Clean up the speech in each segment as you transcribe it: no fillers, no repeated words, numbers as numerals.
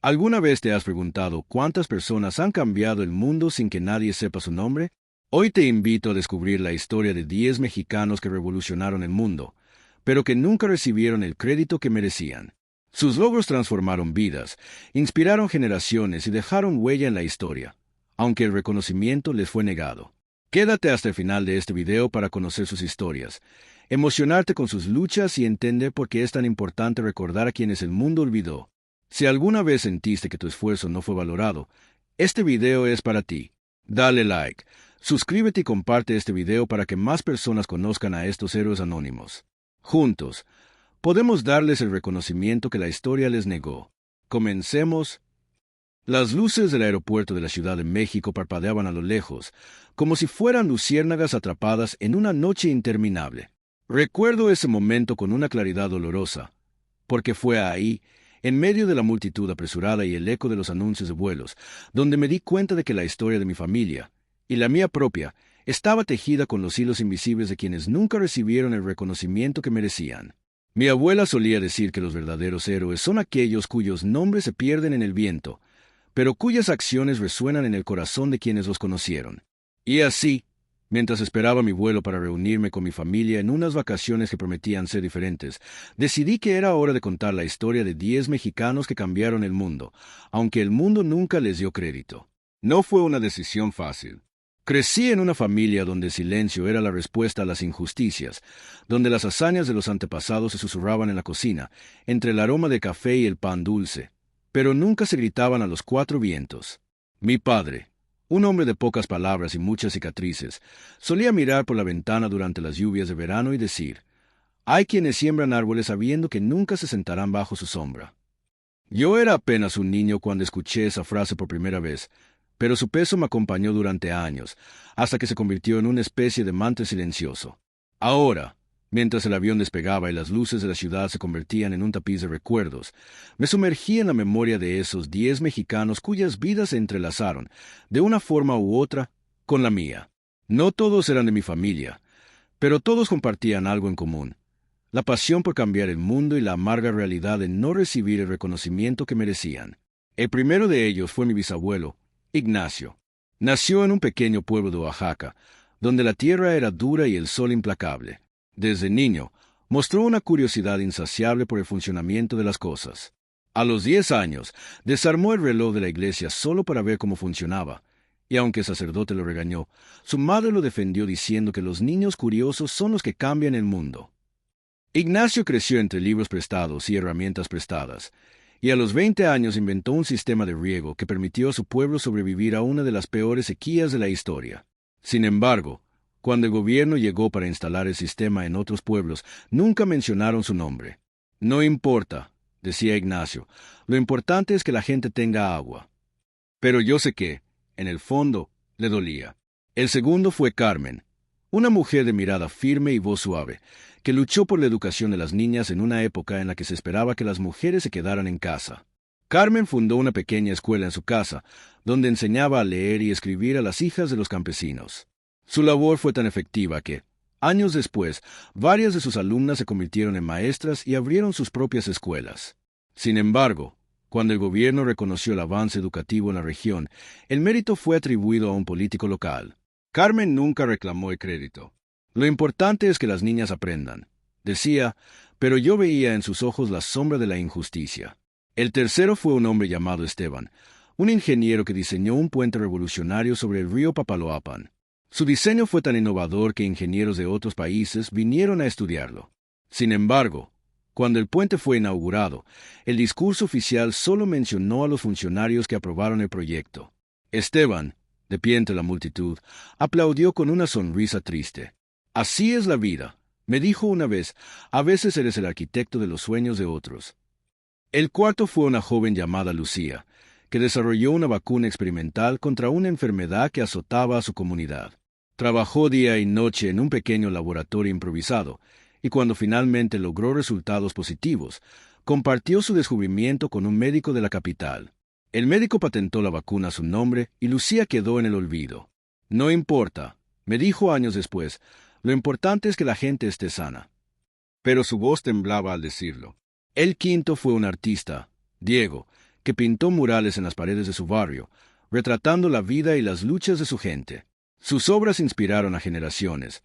¿Alguna vez te has preguntado cuántas personas han cambiado el mundo sin que nadie sepa su nombre? Hoy te invito a descubrir la historia de 10 mexicanos que revolucionaron el mundo, pero que nunca recibieron el crédito que merecían. Sus logros transformaron vidas, inspiraron generaciones y dejaron huella en la historia, aunque el reconocimiento les fue negado. Quédate hasta el final de este video para conocer sus historias, emocionarte con sus luchas y entender por qué es tan importante recordar a quienes el mundo olvidó. Si alguna vez sentiste que tu esfuerzo no fue valorado, este video es para ti. Dale like, suscríbete y comparte este video para que más personas conozcan a estos héroes anónimos. Juntos, podemos darles el reconocimiento que la historia les negó. Comencemos. Las luces del aeropuerto de la Ciudad de México parpadeaban a lo lejos, como si fueran luciérnagas atrapadas en una noche interminable. Recuerdo ese momento con una claridad dolorosa, porque fue ahí, en medio de la multitud apresurada y el eco de los anuncios de vuelos, donde me di cuenta de que la historia de mi familia, y la mía propia, estaba tejida con los hilos invisibles de quienes nunca recibieron el reconocimiento que merecían. Mi abuela solía decir que los verdaderos héroes son aquellos cuyos nombres se pierden en el viento, pero cuyas acciones resuenan en el corazón de quienes los conocieron. Y así, mientras esperaba mi vuelo para reunirme con mi familia en unas vacaciones que prometían ser diferentes, decidí que era hora de contar la historia de 10 mexicanos que cambiaron el mundo, aunque el mundo nunca les dio crédito. No fue una decisión fácil. Crecí en una familia donde el silencio era la respuesta a las injusticias, donde las hazañas de los antepasados se susurraban en la cocina, entre el aroma de café y el pan dulce, pero nunca se gritaban a los cuatro vientos. Mi padre, un hombre de pocas palabras y muchas cicatrices, solía mirar por la ventana durante las lluvias de verano y decir: «Hay quienes siembran árboles sabiendo que nunca se sentarán bajo su sombra». Yo era apenas un niño cuando escuché esa frase por primera vez, pero su peso me acompañó durante años, hasta que se convirtió en una especie de mantra silencioso. Ahora, mientras el avión despegaba y las luces de la ciudad se convertían en un tapiz de recuerdos, me sumergí en la memoria de esos 10 mexicanos cuyas vidas se entrelazaron, de una forma u otra, con la mía. No todos eran de mi familia, pero todos compartían algo en común: la pasión por cambiar el mundo y la amarga realidad de no recibir el reconocimiento que merecían. El primero de ellos fue mi bisabuelo, Ignacio. Nació en un pequeño pueblo de Oaxaca, donde la tierra era dura y el sol implacable. Desde niño, mostró una curiosidad insaciable por el funcionamiento de las cosas. A los 10 años, desarmó el reloj de la iglesia solo para ver cómo funcionaba, y aunque el sacerdote lo regañó, su madre lo defendió diciendo que los niños curiosos son los que cambian el mundo. Ignacio creció entre libros prestados y herramientas prestadas, y a los 20 años inventó un sistema de riego que permitió a su pueblo sobrevivir a una de las peores sequías de la historia. Sin embargo, cuando el gobierno llegó para instalar el sistema en otros pueblos, nunca mencionaron su nombre. «No importa», decía Ignacio, «lo importante es que la gente tenga agua». Pero yo sé que, en el fondo, le dolía. El segundo fue Carmen, una mujer de mirada firme y voz suave, que luchó por la educación de las niñas en una época en la que se esperaba que las mujeres se quedaran en casa. Carmen fundó una pequeña escuela en su casa, donde enseñaba a leer y escribir a las hijas de los campesinos. Su labor fue tan efectiva que, años después, varias de sus alumnas se convirtieron en maestras y abrieron sus propias escuelas. Sin embargo, cuando el gobierno reconoció el avance educativo en la región, el mérito fue atribuido a un político local. Carmen nunca reclamó el crédito. «Lo importante es que las niñas aprendan», decía, pero yo veía en sus ojos la sombra de la injusticia. El tercero fue un hombre llamado Esteban, un ingeniero que diseñó un puente revolucionario sobre el río Papaloapan. Su diseño fue tan innovador que ingenieros de otros países vinieron a estudiarlo. Sin embargo, cuando el puente fue inaugurado, el discurso oficial solo mencionó a los funcionarios que aprobaron el proyecto. Esteban, de pie entre la multitud, aplaudió con una sonrisa triste. «Así es la vida», me dijo una vez, «a veces eres el arquitecto de los sueños de otros». El cuarto fue una joven llamada Lucía, que desarrolló una vacuna experimental contra una enfermedad que azotaba a su comunidad. Trabajó día y noche en un pequeño laboratorio improvisado, y cuando finalmente logró resultados positivos, compartió su descubrimiento con un médico de la capital. El médico patentó la vacuna a su nombre y Lucía quedó en el olvido. «No importa», me dijo años después, «lo importante es que la gente esté sana». Pero su voz temblaba al decirlo. El quinto fue un artista, Diego, que pintó murales en las paredes de su barrio, retratando la vida y las luchas de su gente. Sus obras inspiraron a generaciones,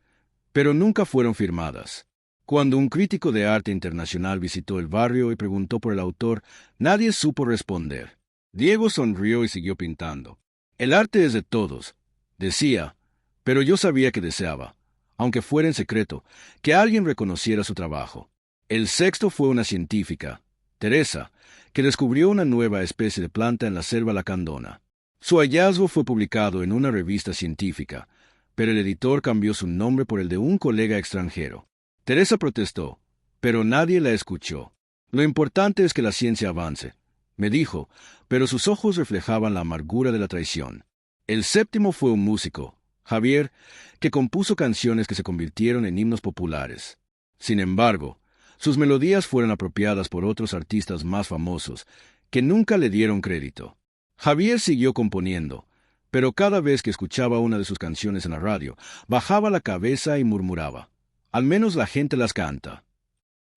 pero nunca fueron firmadas. Cuando un crítico de arte internacional visitó el barrio y preguntó por el autor, nadie supo responder. Diego sonrió y siguió pintando. El arte es de todos, decía, pero yo sabía que deseaba, aunque fuera en secreto, que alguien reconociera su trabajo. El sexto fue una científica, Teresa, que descubrió una nueva especie de planta en la selva lacandona. Su hallazgo fue publicado en una revista científica, pero el editor cambió su nombre por el de un colega extranjero. Teresa protestó, pero nadie la escuchó. Lo importante es que la ciencia avance, me dijo, pero sus ojos reflejaban la amargura de la traición. El séptimo fue un músico, Javier, que compuso canciones que se convirtieron en himnos populares. Sin embargo, sus melodías fueron apropiadas por otros artistas más famosos, que nunca le dieron crédito. Javier siguió componiendo, pero cada vez que escuchaba una de sus canciones en la radio, bajaba la cabeza y murmuraba: «Al menos la gente las canta».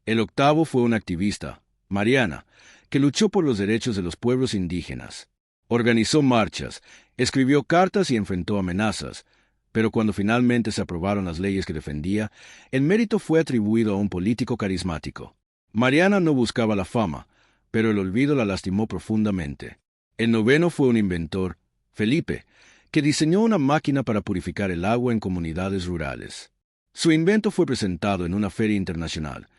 El octavo fue una activista, Mariana, que luchó por los derechos de los pueblos indígenas. Organizó marchas, escribió cartas y enfrentó amenazas, pero cuando finalmente se aprobaron las leyes que defendía, el mérito fue atribuido a un político carismático. Mariana no buscaba la fama, pero el olvido la lastimó profundamente. El noveno fue un inventor, Felipe, que diseñó una máquina para purificar el agua en comunidades rurales. Su invento fue presentado en una feria internacional,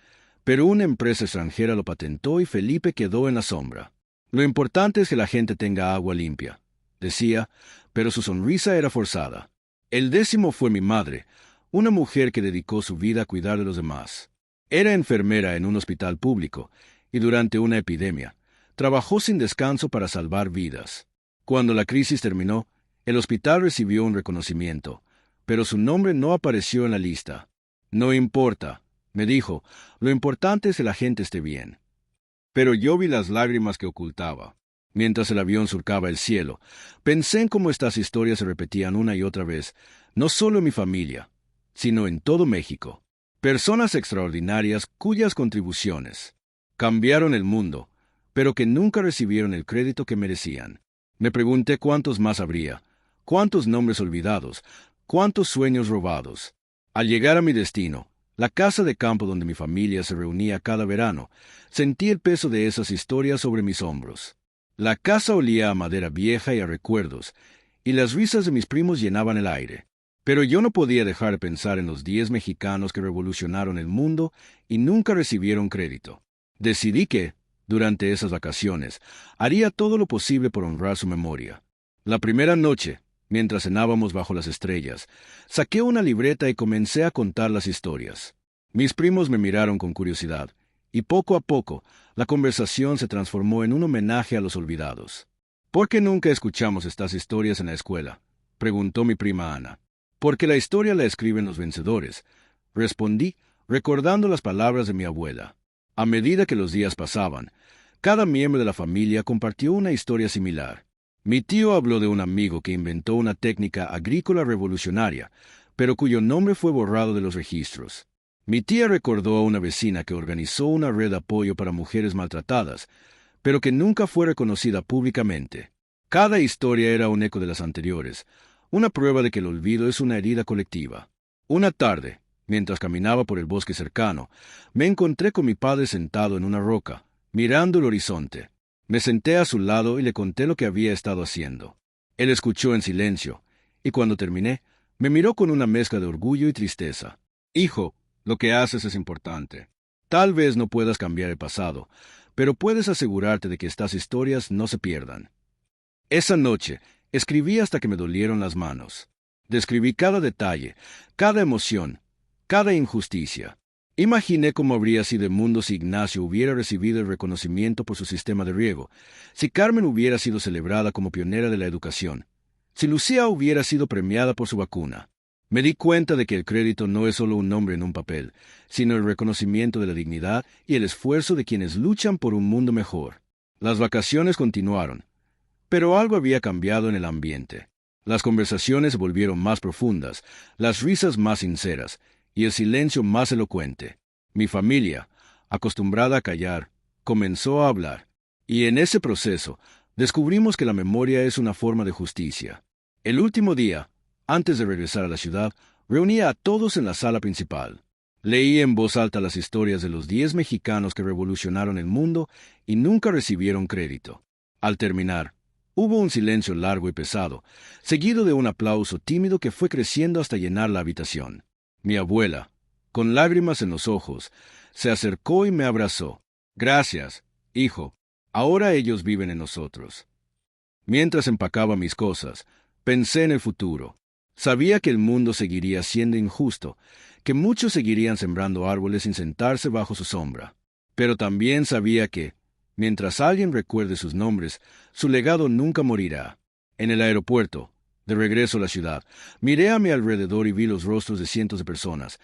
pero una empresa extranjera lo patentó y Felipe quedó en la sombra. Lo importante es que la gente tenga agua limpia, decía, pero su sonrisa era forzada. El décimo fue mi madre, una mujer que dedicó su vida a cuidar de los demás. Era enfermera en un hospital público, y durante una epidemia, trabajó sin descanso para salvar vidas. Cuando la crisis terminó, el hospital recibió un reconocimiento, pero su nombre no apareció en la lista. No importa, me dijo, lo importante es que la gente esté bien. Pero yo vi las lágrimas que ocultaba. Mientras el avión surcaba el cielo, pensé en cómo estas historias se repetían una y otra vez, no solo en mi familia, sino en todo México. Personas extraordinarias cuyas contribuciones cambiaron el mundo, pero que nunca recibieron el crédito que merecían. Me pregunté cuántos más habría, cuántos nombres olvidados, cuántos sueños robados. Al llegar a mi destino, la casa de campo donde mi familia se reunía cada verano, sentí el peso de esas historias sobre mis hombros. La casa olía a madera vieja y a recuerdos, y las risas de mis primos llenaban el aire. Pero yo no podía dejar de pensar en los 10 mexicanos que revolucionaron el mundo y nunca recibieron crédito. Decidí que, durante esas vacaciones, haría todo lo posible por honrar su memoria. La primera noche, mientras cenábamos bajo las estrellas, saqué una libreta y comencé a contar las historias. Mis primos me miraron con curiosidad, y poco a poco, la conversación se transformó en un homenaje a los olvidados. ¿Por qué nunca escuchamos estas historias en la escuela?, preguntó mi prima Ana. Porque la historia la escriben los vencedores, respondí, recordando las palabras de mi abuela. A medida que los días pasaban, cada miembro de la familia compartió una historia similar. Mi tío habló de un amigo que inventó una técnica agrícola revolucionaria, pero cuyo nombre fue borrado de los registros. Mi tía recordó a una vecina que organizó una red de apoyo para mujeres maltratadas, pero que nunca fue reconocida públicamente. Cada historia era un eco de las anteriores, una prueba de que el olvido es una herida colectiva. Una tarde, mientras caminaba por el bosque cercano, me encontré con mi padre sentado en una roca, mirando el horizonte. Me senté a su lado y le conté lo que había estado haciendo. Él escuchó en silencio, y cuando terminé, me miró con una mezcla de orgullo y tristeza. «Hijo, lo que haces es importante. Tal vez no puedas cambiar el pasado, pero puedes asegurarte de que estas historias no se pierdan». Esa noche, escribí hasta que me dolieron las manos. Describí cada detalle, cada emoción, cada injusticia. Imaginé cómo habría sido el mundo si Ignacio hubiera recibido el reconocimiento por su sistema de riego, si Carmen hubiera sido celebrada como pionera de la educación, si Lucía hubiera sido premiada por su vacuna. Me di cuenta de que el crédito no es solo un nombre en un papel, sino el reconocimiento de la dignidad y el esfuerzo de quienes luchan por un mundo mejor. Las vacaciones continuaron, pero algo había cambiado en el ambiente. Las conversaciones se volvieron más profundas, las risas más sinceras, y el silencio más elocuente. Mi familia, acostumbrada a callar, comenzó a hablar. Y en ese proceso, descubrimos que la memoria es una forma de justicia. El último día, antes de regresar a la ciudad, reuní a todos en la sala principal. Leí en voz alta las historias de los 10 mexicanos que revolucionaron el mundo y nunca recibieron crédito. Al terminar, hubo un silencio largo y pesado, seguido de un aplauso tímido que fue creciendo hasta llenar la habitación. Mi abuela, con lágrimas en los ojos, se acercó y me abrazó. Gracias, hijo. Ahora ellos viven en nosotros. Mientras empacaba mis cosas, pensé en el futuro. Sabía que el mundo seguiría siendo injusto, que muchos seguirían sembrando árboles sin sentarse bajo su sombra. Pero también sabía que, mientras alguien recuerde sus nombres, su legado nunca morirá. En el aeropuerto, de regreso a la ciudad, miré a mi alrededor y vi los rostros de cientos de personas,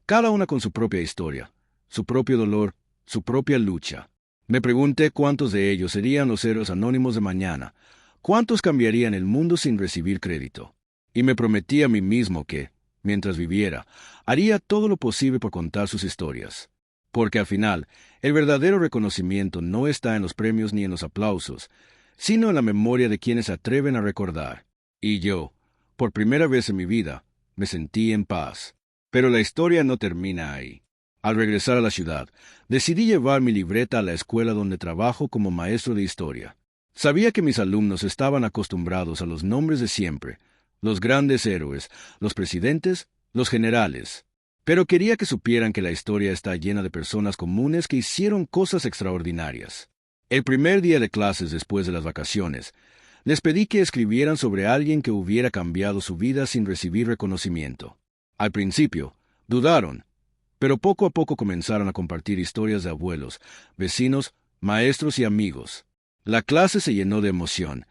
cada una con su propia historia, su propio dolor, su propia lucha. Me pregunté cuántos de ellos serían los héroes anónimos de mañana, cuántos cambiarían el mundo sin recibir crédito. Y me prometí a mí mismo que, mientras viviera, haría todo lo posible por contar sus historias. Porque al final, el verdadero reconocimiento no está en los premios ni en los aplausos, sino en la memoria de quienes se atreven a recordar. Y yo, por primera vez en mi vida, me sentí en paz. Pero la historia no termina ahí. Al regresar a la ciudad, decidí llevar mi libreta a la escuela donde trabajo como maestro de historia. Sabía que mis alumnos estaban acostumbrados a los nombres de siempre, los grandes héroes, los presidentes, los generales. Pero quería que supieran que la historia está llena de personas comunes que hicieron cosas extraordinarias. El primer día de clases después de las vacaciones, les pedí que escribieran sobre alguien que hubiera cambiado su vida sin recibir reconocimiento. Al principio, dudaron, pero poco a poco comenzaron a compartir historias de abuelos, vecinos, maestros y amigos. La clase se llenó de emoción,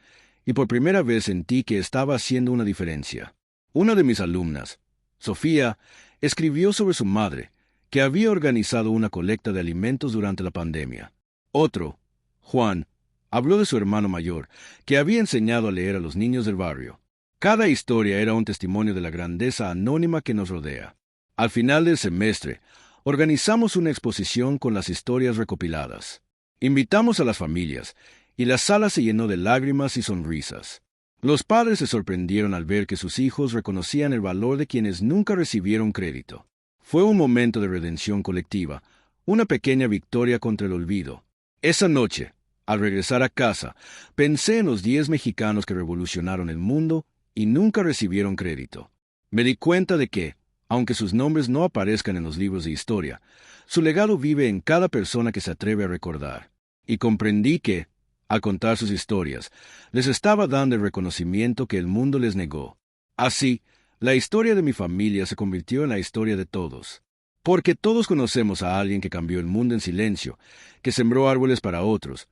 y por primera vez sentí que estaba haciendo una diferencia. Una de mis alumnas, Sofía, escribió sobre su madre, que había organizado una colecta de alimentos durante la pandemia. Otro, Juan, habló de su hermano mayor, que había enseñado a leer a los niños del barrio. Cada historia era un testimonio de la grandeza anónima que nos rodea. Al final del semestre, organizamos una exposición con las historias recopiladas. Invitamos a las familias, y la sala se llenó de lágrimas y sonrisas. Los padres se sorprendieron al ver que sus hijos reconocían el valor de quienes nunca recibieron crédito. Fue un momento de redención colectiva, una pequeña victoria contra el olvido. Esa noche, al regresar a casa, pensé en los 10 mexicanos que revolucionaron el mundo y nunca recibieron crédito. Me di cuenta de que, aunque sus nombres no aparezcan en los libros de historia, su legado vive en cada persona que se atreve a recordar. Y comprendí que, al contar sus historias, les estaba dando el reconocimiento que el mundo les negó. Así, la historia de mi familia se convirtió en la historia de todos. Porque todos conocemos a alguien que cambió el mundo en silencio, que sembró árboles para otros,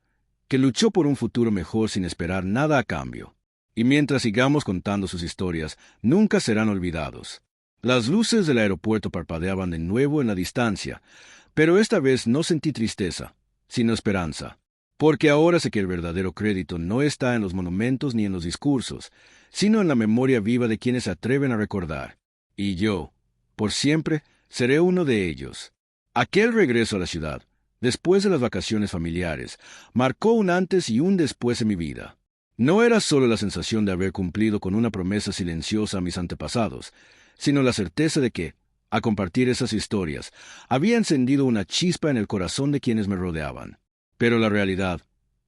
que luchó por un futuro mejor sin esperar nada a cambio. Y mientras sigamos contando sus historias, nunca serán olvidados. Las luces del aeropuerto parpadeaban de nuevo en la distancia, pero esta vez no sentí tristeza, sino esperanza. Porque ahora sé que el verdadero crédito no está en los monumentos ni en los discursos, sino en la memoria viva de quienes se atreven a recordar. Y yo, por siempre, seré uno de ellos. Aquel regreso a la ciudad, después de las vacaciones familiares, marcó un antes y un después en mi vida. No era solo la sensación de haber cumplido con una promesa silenciosa a mis antepasados, sino la certeza de que, a compartir esas historias, había encendido una chispa en el corazón de quienes me rodeaban. Pero la realidad,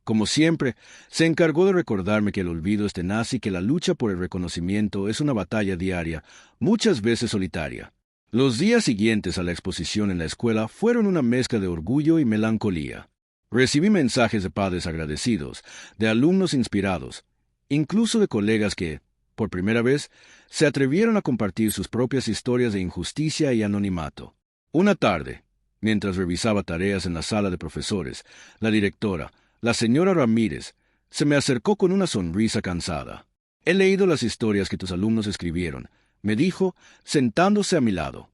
como siempre, se encargó de recordarme que el olvido es tenaz y que la lucha por el reconocimiento es una batalla diaria, muchas veces solitaria. Los días siguientes a la exposición en la escuela fueron una mezcla de orgullo y melancolía. Recibí mensajes de padres agradecidos, de alumnos inspirados, incluso de colegas que, por primera vez, se atrevieron a compartir sus propias historias de injusticia y anonimato. Una tarde, mientras revisaba tareas en la sala de profesores, la directora, la señora Ramírez, se me acercó con una sonrisa cansada. «He leído las historias que tus alumnos escribieron», me dijo, sentándose a mi lado.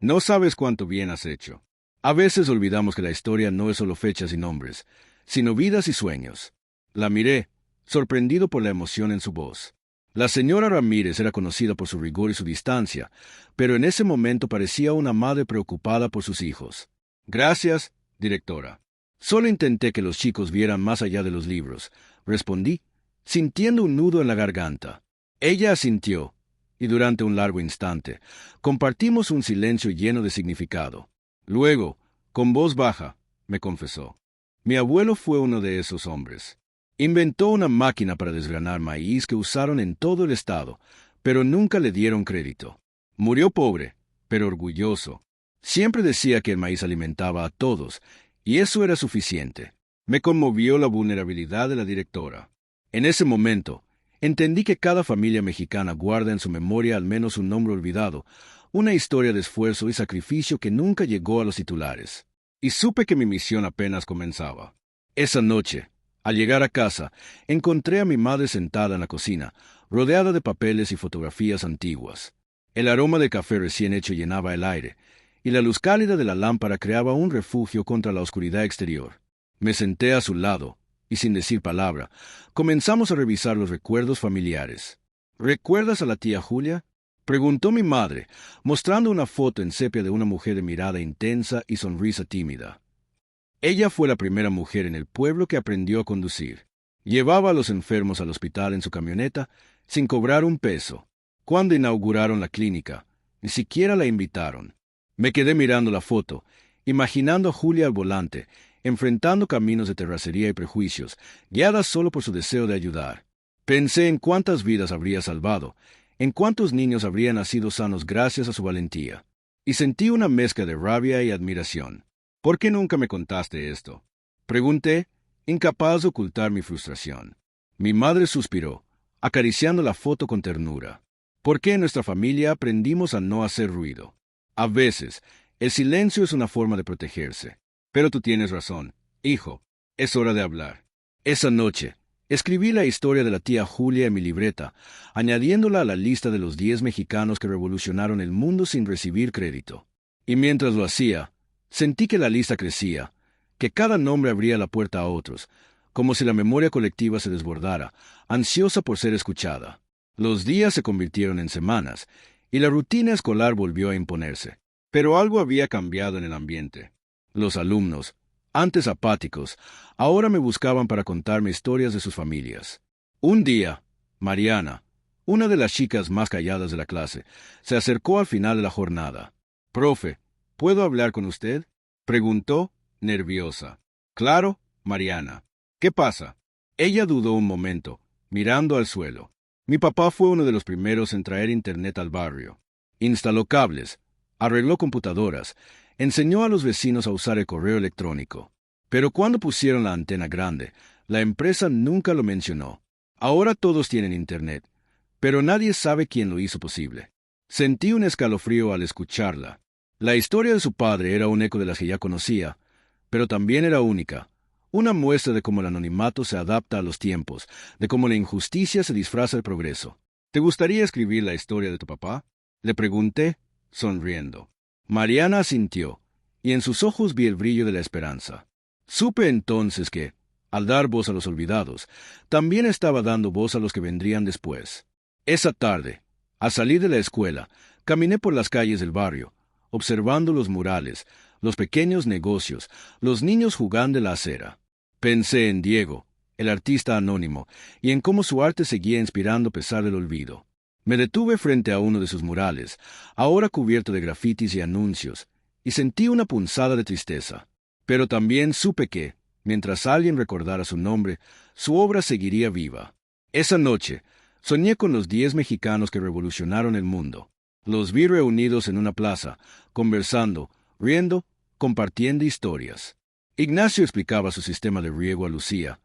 «No sabes cuánto bien has hecho. A veces olvidamos que la historia no es solo fechas y nombres, sino vidas y sueños». La miré, sorprendido por la emoción en su voz. La señora Ramírez era conocida por su rigor y su distancia, pero en ese momento parecía una madre preocupada por sus hijos. «Gracias, directora». Solo intenté que los chicos vieran más allá de los libros, respondí, sintiendo un nudo en la garganta. Ella asintió, y durante un largo instante, compartimos un silencio lleno de significado. Luego, con voz baja, me confesó. Mi abuelo fue uno de esos hombres. Inventó una máquina para desgranar maíz que usaron en todo el estado, pero nunca le dieron crédito. Murió pobre, pero orgulloso. Siempre decía que el maíz alimentaba a todos, y eso era suficiente. Me conmovió la vulnerabilidad de la directora. En ese momento, entendí que cada familia mexicana guarda en su memoria al menos un nombre olvidado, una historia de esfuerzo y sacrificio que nunca llegó a los titulares. Y supe que mi misión apenas comenzaba. Esa noche, al llegar a casa, encontré a mi madre sentada en la cocina, rodeada de papeles y fotografías antiguas. El aroma de café recién hecho llenaba el aire, y la luz cálida de la lámpara creaba un refugio contra la oscuridad exterior. Me senté a su lado, y sin decir palabra, comenzamos a revisar los recuerdos familiares. ¿Recuerdas a la tía Julia? Preguntó mi madre, mostrando una foto en sepia de una mujer de mirada intensa y sonrisa tímida. Ella fue la primera mujer en el pueblo que aprendió a conducir. Llevaba a los enfermos al hospital en su camioneta sin cobrar un peso. Cuando inauguraron la clínica, ni siquiera la invitaron. Me quedé mirando la foto, imaginando a Julia al volante, enfrentando caminos de terracería y prejuicios, guiada solo por su deseo de ayudar. Pensé en cuántas vidas habría salvado, en cuántos niños habrían nacido sanos gracias a su valentía. Y sentí una mezcla de rabia y admiración. ¿Por qué nunca me contaste esto? Pregunté, incapaz de ocultar mi frustración. Mi madre suspiró, acariciando la foto con ternura. ¿Por qué en nuestra familia aprendimos a no hacer ruido? A veces, el silencio es una forma de protegerse. Pero tú tienes razón, hijo, es hora de hablar. Esa noche, escribí la historia de la tía Julia en mi libreta, añadiéndola a la lista de los 10 mexicanos que revolucionaron el mundo sin recibir crédito. Y mientras lo hacía, sentí que la lista crecía, que cada nombre abría la puerta a otros, como si la memoria colectiva se desbordara, ansiosa por ser escuchada. Los días se convirtieron en semanas, y la rutina escolar volvió a imponerse. Pero algo había cambiado en el ambiente. Los alumnos, antes apáticos, ahora me buscaban para contarme historias de sus familias. Un día, Mariana, una de las chicas más calladas de la clase, se acercó al final de la jornada. «Profe, ¿puedo hablar con usted?», preguntó, nerviosa. «Claro, Mariana. ¿Qué pasa?». Ella dudó un momento, mirando al suelo. Mi papá fue uno de los primeros en traer internet al barrio. Instaló cables, arregló computadoras, enseñó a los vecinos a usar el correo electrónico. Pero cuando pusieron la antena grande, la empresa nunca lo mencionó. Ahora todos tienen internet, pero nadie sabe quién lo hizo posible. Sentí un escalofrío al escucharla. La historia de su padre era un eco de las que ya conocía, pero también era única, una muestra de cómo el anonimato se adapta a los tiempos, de cómo la injusticia se disfraza de progreso. ¿Te gustaría escribir la historia de tu papá?, le pregunté, sonriendo. Mariana asintió, y en sus ojos vi el brillo de la esperanza. Supe entonces que, al dar voz a los olvidados, también estaba dando voz a los que vendrían después. Esa tarde, al salir de la escuela, caminé por las calles del barrio, observando los murales, los pequeños negocios, los niños jugando en la acera. Pensé en Diego, el artista anónimo, y en cómo su arte seguía inspirando a pesar del olvido. Me detuve frente a uno de sus murales, ahora cubierto de grafitis y anuncios, y sentí una punzada de tristeza. Pero también supe que, mientras alguien recordara su nombre, su obra seguiría viva. Esa noche, soñé con los 10 mexicanos que revolucionaron el mundo. Los vi reunidos en una plaza, conversando, riendo, compartiendo historias. Ignacio explicaba su sistema de riego a Lucía,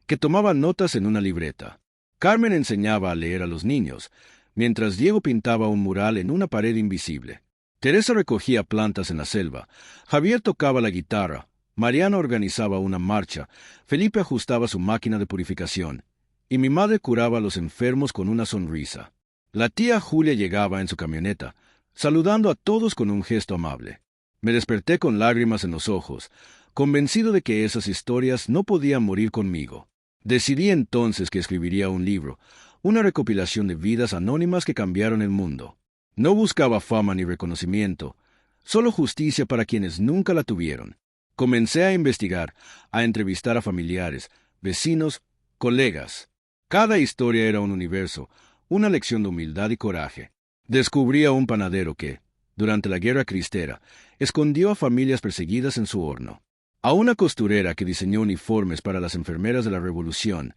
que tomaba notas en una libreta. Carmen enseñaba a leer a los niños, mientras Diego pintaba un mural en una pared invisible. Teresa recogía plantas en la selva, Javier tocaba la guitarra, Mariana organizaba una marcha, Felipe ajustaba su máquina de purificación, y mi madre curaba a los enfermos con una sonrisa. La tía Julia llegaba en su camioneta, saludando a todos con un gesto amable. Me desperté con lágrimas en los ojos, convencido de que esas historias no podían morir conmigo. Decidí entonces que escribiría un libro, una recopilación de vidas anónimas que cambiaron el mundo. No buscaba fama ni reconocimiento, solo justicia para quienes nunca la tuvieron. Comencé a investigar, a entrevistar a familiares, vecinos, colegas. Cada historia era un universo, una lección de humildad y coraje. Descubrí a un panadero que, durante la Guerra Cristera, escondió a familias perseguidas en su horno. A una costurera que diseñó uniformes para las enfermeras de la Revolución,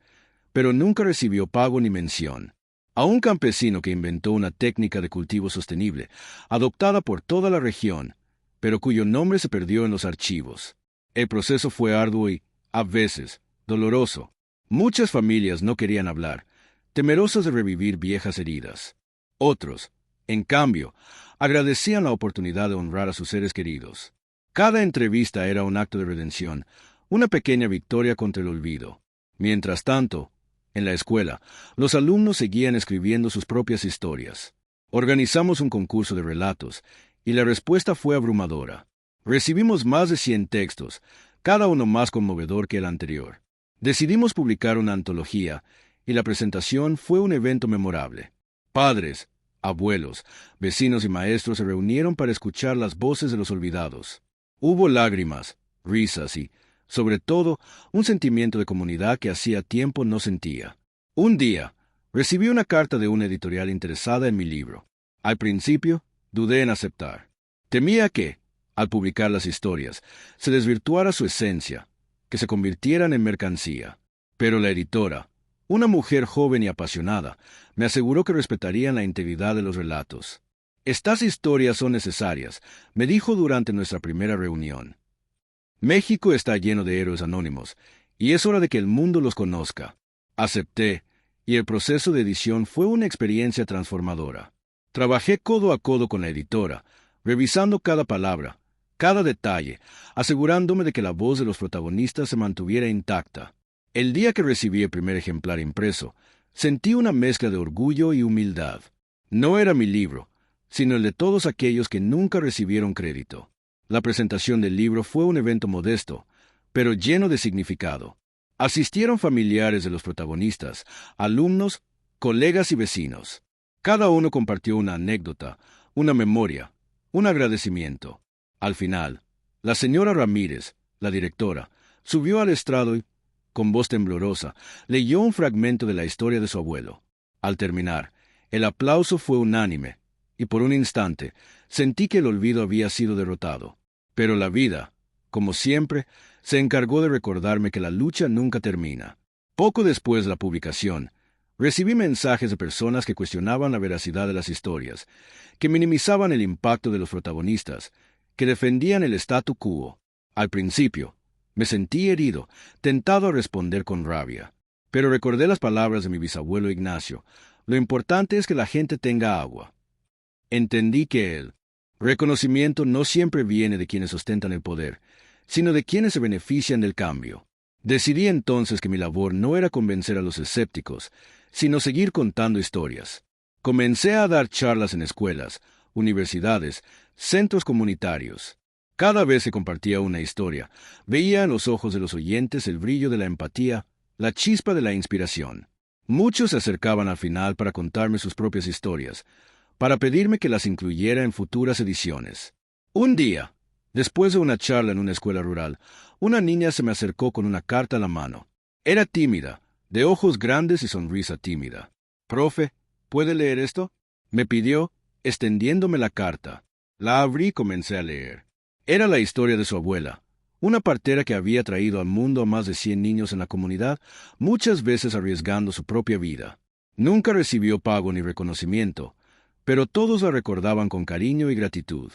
pero nunca recibió pago ni mención. A un campesino que inventó una técnica de cultivo sostenible, adoptada por toda la región, pero cuyo nombre se perdió en los archivos. El proceso fue arduo y, a veces, doloroso. Muchas familias no querían hablar, temerosas de revivir viejas heridas. Otros, en cambio, agradecían la oportunidad de honrar a sus seres queridos. Cada entrevista era un acto de redención, una pequeña victoria contra el olvido. Mientras tanto, en la escuela, los alumnos seguían escribiendo sus propias historias. Organizamos un concurso de relatos, y la respuesta fue abrumadora. Recibimos más de 100 textos, cada uno más conmovedor que el anterior. Decidimos publicar una antología, y la presentación fue un evento memorable. Padres, abuelos, vecinos y maestros se reunieron para escuchar las voces de los olvidados. Hubo lágrimas, risas y, sobre todo, un sentimiento de comunidad que hacía tiempo no sentía. Un día, recibí una carta de una editorial interesada en mi libro. Al principio, dudé en aceptar. Temía que, al publicar las historias, se desvirtuara su esencia, que se convirtieran en mercancía. Pero la editora, una mujer joven y apasionada, me aseguró que respetarían la integridad de los relatos. Estas historias son necesarias, me dijo durante nuestra primera reunión. México está lleno de héroes anónimos, y es hora de que el mundo los conozca. Acepté, y el proceso de edición fue una experiencia transformadora. Trabajé codo a codo con la editora, revisando cada palabra, cada detalle, asegurándome de que la voz de los protagonistas se mantuviera intacta. El día que recibí el primer ejemplar impreso, sentí una mezcla de orgullo y humildad. No era mi libro, sino el de todos aquellos que nunca recibieron crédito. La presentación del libro fue un evento modesto, pero lleno de significado. Asistieron familiares de los protagonistas, alumnos, colegas y vecinos. Cada uno compartió una anécdota, una memoria, un agradecimiento. Al final, la señora Ramírez, la directora, subió al estrado y, con voz temblorosa, leyó un fragmento de la historia de su abuelo. Al terminar, el aplauso fue unánime, y por un instante sentí que el olvido había sido derrotado. Pero la vida, como siempre, se encargó de recordarme que la lucha nunca termina. Poco después de la publicación, recibí mensajes de personas que cuestionaban la veracidad de las historias, que minimizaban el impacto de los protagonistas, que defendían el statu quo. Al principio, me sentí herido, tentado a responder con rabia. Pero recordé las palabras de mi bisabuelo Ignacio: lo importante es que la gente tenga agua. Entendí que el reconocimiento no siempre viene de quienes ostentan el poder, sino de quienes se benefician del cambio. Decidí entonces que mi labor no era convencer a los escépticos, sino seguir contando historias. Comencé a dar charlas en escuelas, universidades, centros comunitarios. Cada vez que compartía una historia, veía en los ojos de los oyentes el brillo de la empatía, la chispa de la inspiración. Muchos se acercaban al final para contarme sus propias historias, para pedirme que las incluyera en futuras ediciones. Un día, después de una charla en una escuela rural, una niña se me acercó con una carta a la mano. Era tímida, de ojos grandes y sonrisa tímida. «Profe, ¿puede leer esto?», me pidió, extendiéndome la carta. La abrí y comencé a leer. Era la historia de su abuela, una partera que había traído al mundo a más de 100 niños en la comunidad, muchas veces arriesgando su propia vida. Nunca recibió pago ni reconocimiento, pero todos la recordaban con cariño y gratitud.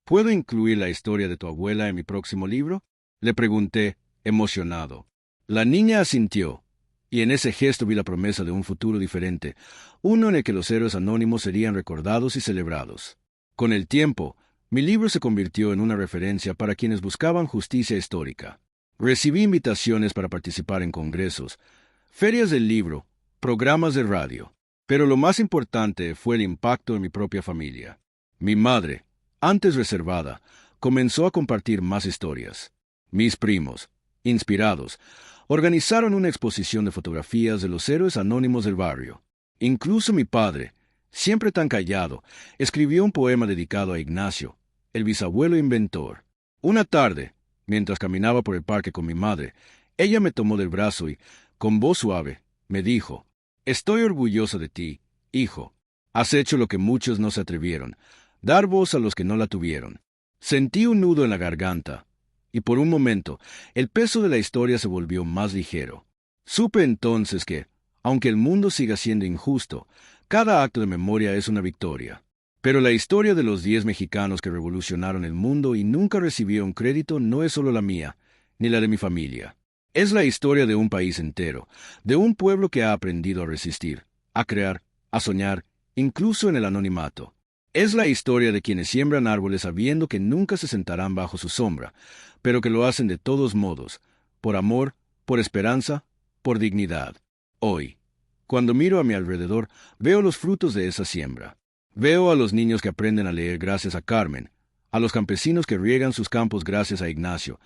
«¿Puedo incluir la historia de tu abuela en mi próximo libro?», le pregunté, emocionado. La niña asintió, y en ese gesto vi la promesa de un futuro diferente, uno en el que los héroes anónimos serían recordados y celebrados. Con el tiempo, mi libro se convirtió en una referencia para quienes buscaban justicia histórica. Recibí invitaciones para participar en congresos, ferias del libro, programas de radio. Pero lo más importante fue el impacto en mi propia familia. Mi madre, antes reservada, comenzó a compartir más historias. Mis primos, inspirados, organizaron una exposición de fotografías de los héroes anónimos del barrio. Incluso mi padre, siempre tan callado, escribió un poema dedicado a Ignacio, el bisabuelo inventor. Una tarde, Mientras caminaba por el parque con mi madre, ella me tomó del brazo y, con voz suave, me dijo, «Estoy orgulloso de ti, hijo. Has hecho lo que muchos no se atrevieron, dar voz a los que no la tuvieron». Sentí un nudo en la garganta, y por un momento, el peso de la historia se volvió más ligero. Supe entonces que, aunque el mundo siga siendo injusto, cada acto de memoria es una victoria. Pero la historia de los 10 mexicanos que revolucionaron el mundo y nunca recibieron crédito no es solo la mía, ni la de mi familia. Es la historia de un país entero, de un pueblo que ha aprendido a resistir, a crear, a soñar, incluso en el anonimato. Es la historia de quienes siembran árboles sabiendo que nunca se sentarán bajo su sombra, pero que lo hacen de todos modos, por amor, por esperanza, por dignidad. Hoy, cuando miro a mi alrededor, veo los frutos de esa siembra. Veo a los niños que aprenden a leer gracias a Carmen, a los campesinos que riegan sus campos gracias a Ignacio,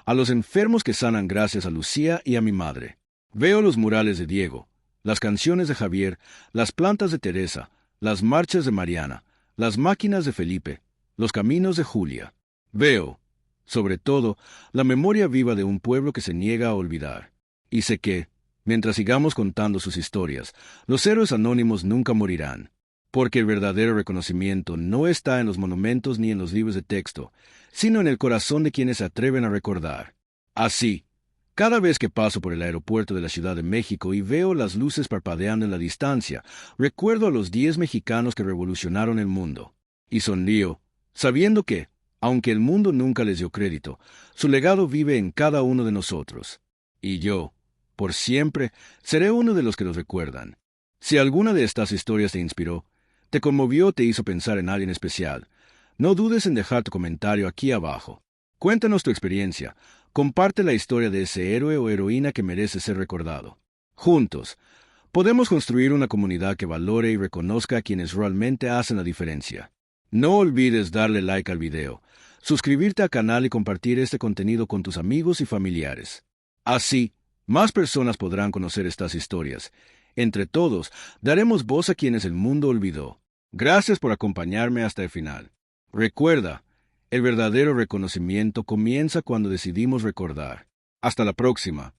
a los enfermos que sanan gracias a Lucía y a mi madre. Veo los murales de Diego, las canciones de Javier, las plantas de Teresa, las marchas de Mariana, las máquinas de Felipe, los caminos de Julia. Veo, sobre todo, la memoria viva de un pueblo que se niega a olvidar. Y sé que, mientras sigamos contando sus historias, los héroes anónimos nunca morirán. Porque el verdadero reconocimiento no está en los monumentos ni en los libros de texto, sino en el corazón de quienes se atreven a recordar. Así, cada vez que paso por el aeropuerto de la Ciudad de México y veo las luces parpadeando en la distancia, recuerdo a los 10 mexicanos que revolucionaron el mundo. Y sonrío, sabiendo que, aunque el mundo nunca les dio crédito, su legado vive en cada uno de nosotros. Y yo, por siempre, seré uno de los que los recuerdan. Si alguna de estas historias te inspiró, te conmovió o te hizo pensar en alguien especial, no dudes en dejar tu comentario aquí abajo. Cuéntanos tu experiencia. Comparte la historia de ese héroe o heroína que merece ser recordado. Juntos, podemos construir una comunidad que valore y reconozca a quienes realmente hacen la diferencia. No olvides darle like al video, suscribirte al canal y compartir este contenido con tus amigos y familiares. Así, más personas podrán conocer estas historias. Entre todos, daremos voz a quienes el mundo olvidó. Gracias por acompañarme hasta el final. Recuerda, el verdadero reconocimiento comienza cuando decidimos recordar. Hasta la próxima.